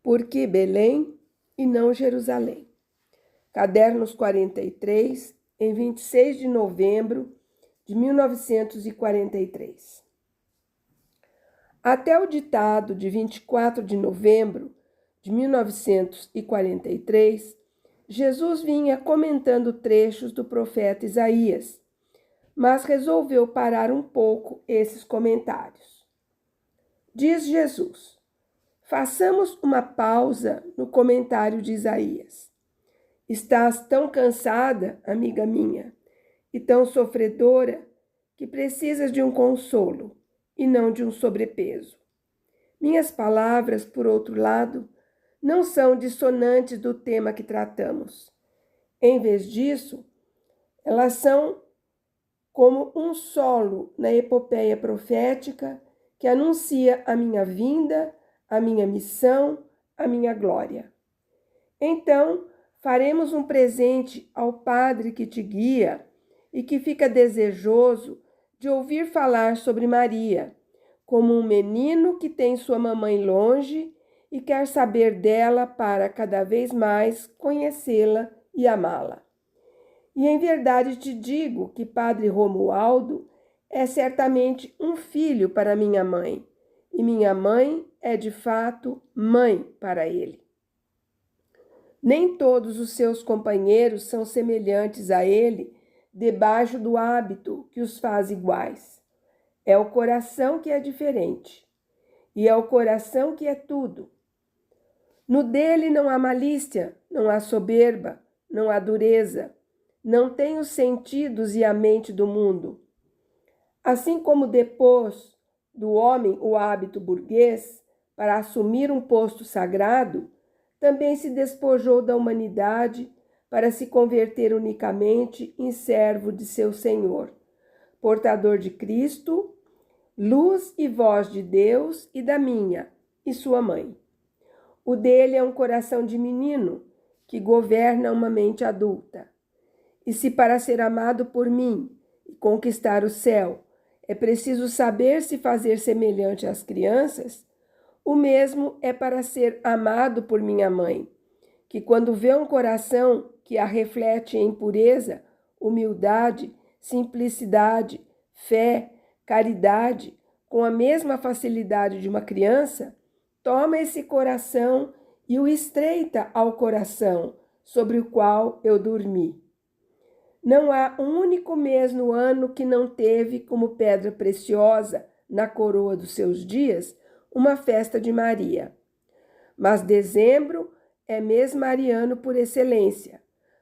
Por que Belém e não Jerusalém? Cadernos 43, em 26 de novembro de 1943. Até o ditado de 24 de novembro de 1943, Jesus vinha comentando trechos do profeta Isaías, mas resolveu parar um pouco esses comentários. Diz Jesus: façamos uma pausa no comentário de Isaías. Estás tão cansada, amiga minha, e tão sofredora, que precisas de um consolo e não de um sobrepeso. Minhas palavras, por outro lado, não são dissonantes do tema que tratamos. Em vez disso, elas são como um solo na epopeia profética que anuncia a minha vinda, a minha missão, a minha glória. Então, faremos um presente ao Padre que te guia e que fica desejoso de ouvir falar sobre Maria, como um menino que tem sua mamãe longe e quer saber dela para cada vez mais conhecê-la e amá-la. E em verdade te digo que Padre Romualdo é certamente um filho para minha mãe, e minha mãe é de fato mãe para ele. Nem todos os seus companheiros são semelhantes a ele debaixo do hábito que os faz iguais. É o coração que é diferente, e é o coração que é tudo. No dele não há malícia, não há soberba, não há dureza, não tem os sentidos e a mente do mundo. Assim como depôs do homem o hábito burguês para assumir um posto sagrado, também se despojou da humanidade para se converter unicamente em servo de seu Senhor, portador de Cristo, luz e voz de Deus e da minha e sua mãe. O dele é um coração de menino que governa uma mente adulta. E se para ser amado por mim e conquistar o céu é preciso saber se fazer semelhante às crianças, o mesmo é para ser amado por minha mãe, que quando vê um coração que a reflete em pureza, humildade, simplicidade, fé, caridade, com a mesma facilidade de uma criança, toma esse coração e o estreita ao coração sobre o qual eu dormi. Não há um único mês no ano que não teve como pedra preciosa na coroa dos seus dias uma festa de Maria. Mas dezembro é mês mariano por excelência,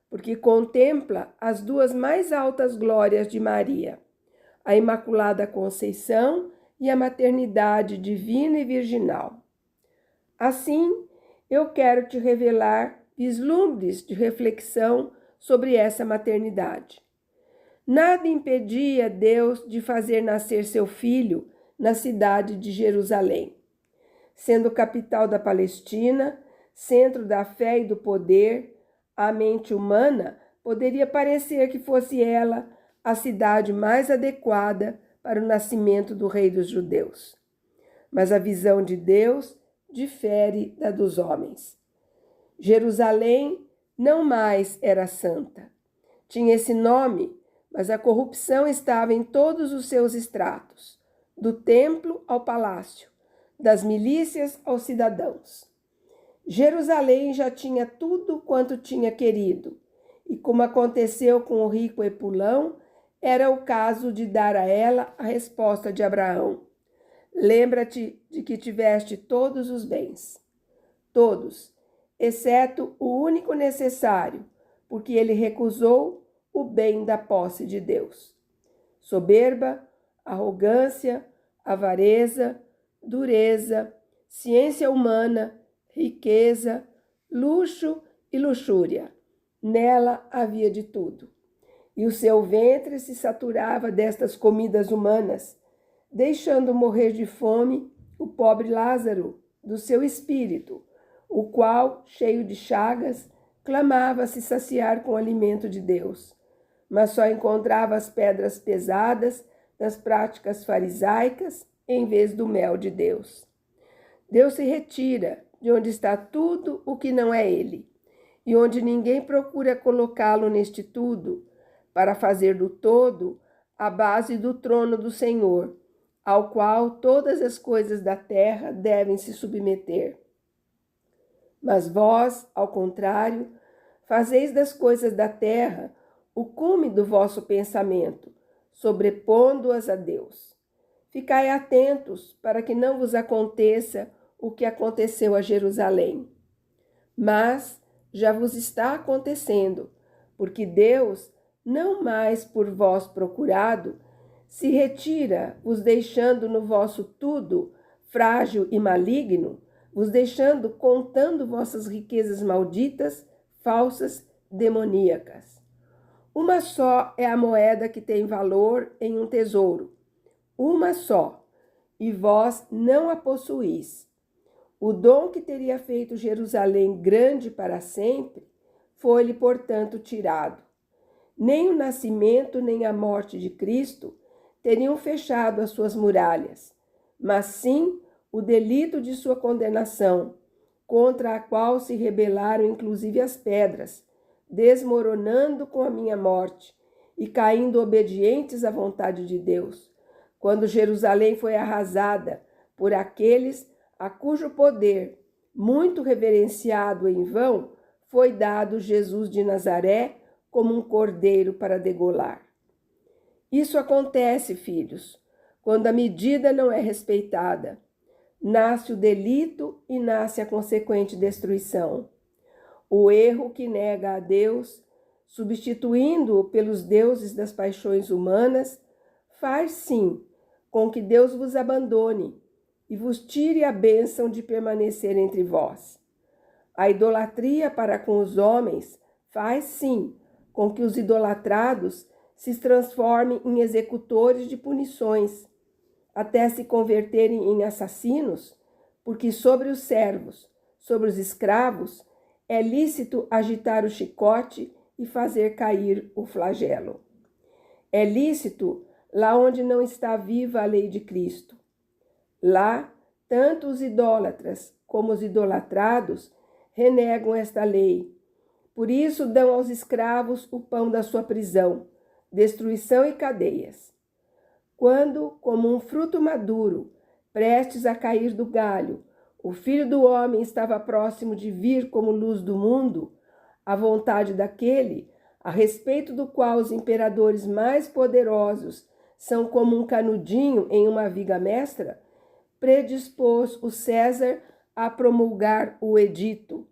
porque contempla as duas mais altas glórias de Maria, a Imaculada Conceição e a maternidade divina e virginal. Assim, eu quero te revelar vislumbres de reflexão sobre essa maternidade. Nada impedia Deus de fazer nascer seu filho na cidade de Jerusalém. Sendo capital da Palestina, centro da fé e do poder, a mente humana poderia parecer que fosse ela a cidade mais adequada para o nascimento do Rei dos Judeus. Mas a visão de Deus difere da dos homens. Jerusalém não mais era santa. Tinha esse nome, mas a corrupção estava em todos os seus estratos, do templo ao palácio, das milícias aos cidadãos. Jerusalém já tinha tudo quanto tinha querido, e como aconteceu com o rico Epulão, era o caso de dar a ela a resposta de Abraão: lembra-te de que tiveste todos os bens. Todos, exceto o único necessário, porque ele recusou o bem da posse de Deus. Soberba, arrogância, avareza, dureza, ciência humana, riqueza, luxo e luxúria. Nela havia de tudo. E o seu ventre se saturava destas comidas humanas, deixando morrer de fome o pobre Lázaro do seu espírito, o qual, cheio de chagas, clamava se saciar com o alimento de Deus, mas só encontrava as pedras pesadas das práticas farisaicas em vez do mel de Deus. Deus se retira de onde está tudo o que não é ele, e onde ninguém procura colocá-lo neste tudo, para fazer do todo a base do trono do Senhor, ao qual todas as coisas da terra devem se submeter. Mas vós, ao contrário, fazeis das coisas da terra o cume do vosso pensamento, sobrepondo-as a Deus. Ficai atentos para que não vos aconteça o que aconteceu a Jerusalém. Mas já vos está acontecendo, porque Deus, não mais por vós procurado, se retira, vos deixando no vosso tudo frágil e maligno, vos deixando contando vossas riquezas malditas, falsas, demoníacas. Uma só é a moeda que tem valor em um tesouro, uma só, e vós não a possuís. O dom que teria feito Jerusalém grande para sempre foi-lhe, portanto, tirado. Nem o nascimento nem a morte de Cristo teriam fechado as suas muralhas, mas sim o delito de sua condenação, contra a qual se rebelaram inclusive as pedras, desmoronando com a minha morte e caindo obedientes à vontade de Deus, quando Jerusalém foi arrasada por aqueles a cujo poder, muito reverenciado em vão, foi dado Jesus de Nazaré como um cordeiro para degolar. Isso acontece, filhos, quando a medida não é respeitada. Nasce o delito e nasce a consequente destruição. O erro que nega a Deus, substituindo-o pelos deuses das paixões humanas, faz sim com que Deus vos abandone e vos tire a bênção de permanecer entre vós. A idolatria para com os homens faz sim com que os idolatrados se transformem em executores de punições, até se converterem em assassinos, porque sobre os servos, sobre os escravos, é lícito agitar o chicote e fazer cair o flagelo. É lícito lá onde não está viva a lei de Cristo. Lá, tanto os idólatras como os idolatrados renegam esta lei. Por isso dão aos escravos o pão da sua prisão, destruição e cadeias. Quando, como um fruto maduro, prestes a cair do galho, o Filho do Homem estava próximo de vir como luz do mundo, a vontade daquele, a respeito do qual os imperadores mais poderosos são como um canudinho em uma viga mestra, predispôs o César a promulgar o edito.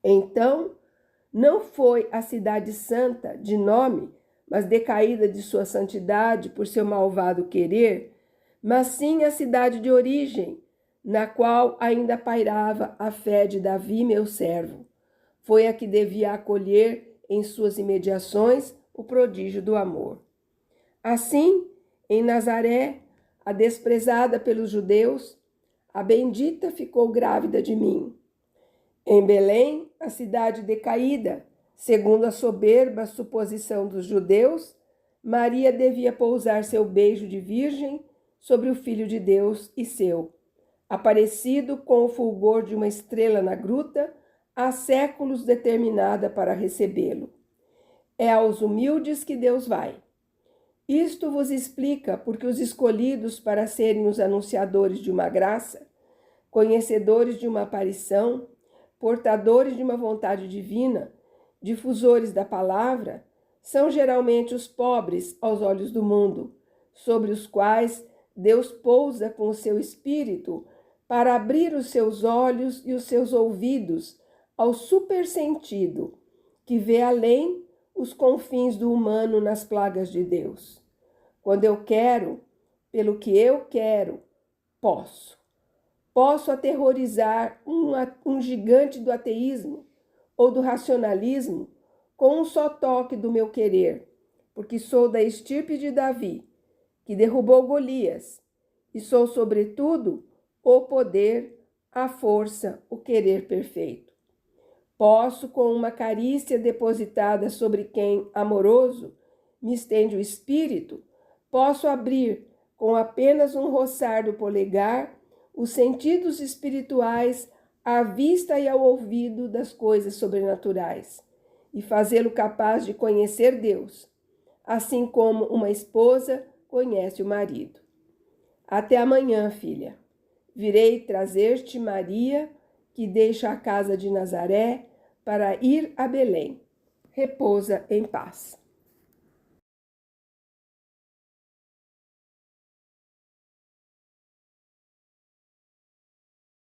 Então, não foi a cidade santa, de nome, mas decaída de sua santidade por seu malvado querer, mas sim a cidade de origem, na qual ainda pairava a fé de Davi, meu servo. Foi a que devia acolher em suas imediações o prodígio do amor. Assim, em Nazaré, a desprezada pelos judeus, a bendita ficou grávida de mim. Em Belém, a cidade decaída, segundo a soberba suposição dos judeus, Maria devia pousar seu beijo de virgem sobre o Filho de Deus e seu, aparecido com o fulgor de uma estrela na gruta, há séculos determinada para recebê-lo. É aos humildes que Deus vai. Isto vos explica porque os escolhidos para serem os anunciadores de uma graça, conhecedores de uma aparição, portadores de uma vontade divina, difusores da palavra, são geralmente os pobres aos olhos do mundo, sobre os quais Deus pousa com o seu espírito para abrir os seus olhos e os seus ouvidos ao supersentido, que vê além os confins do humano nas plagas de Deus. Quando eu quero, pelo que eu quero, posso. Posso aterrorizar um gigante do ateísmo ou do racionalismo com um só toque do meu querer, porque sou da estirpe de Davi, que derrubou Golias, e sou, sobretudo, o poder, a força, o querer perfeito. Posso, com uma carícia depositada sobre quem, amoroso, me estende o espírito, posso abrir, com apenas um roçar do polegar, os sentidos espirituais à vista e ao ouvido das coisas sobrenaturais e fazê-lo capaz de conhecer Deus, assim como uma esposa conhece o marido. Até amanhã, filha. Virei trazer-te Maria, que deixa a casa de Nazaré para ir a Belém. Repousa em paz.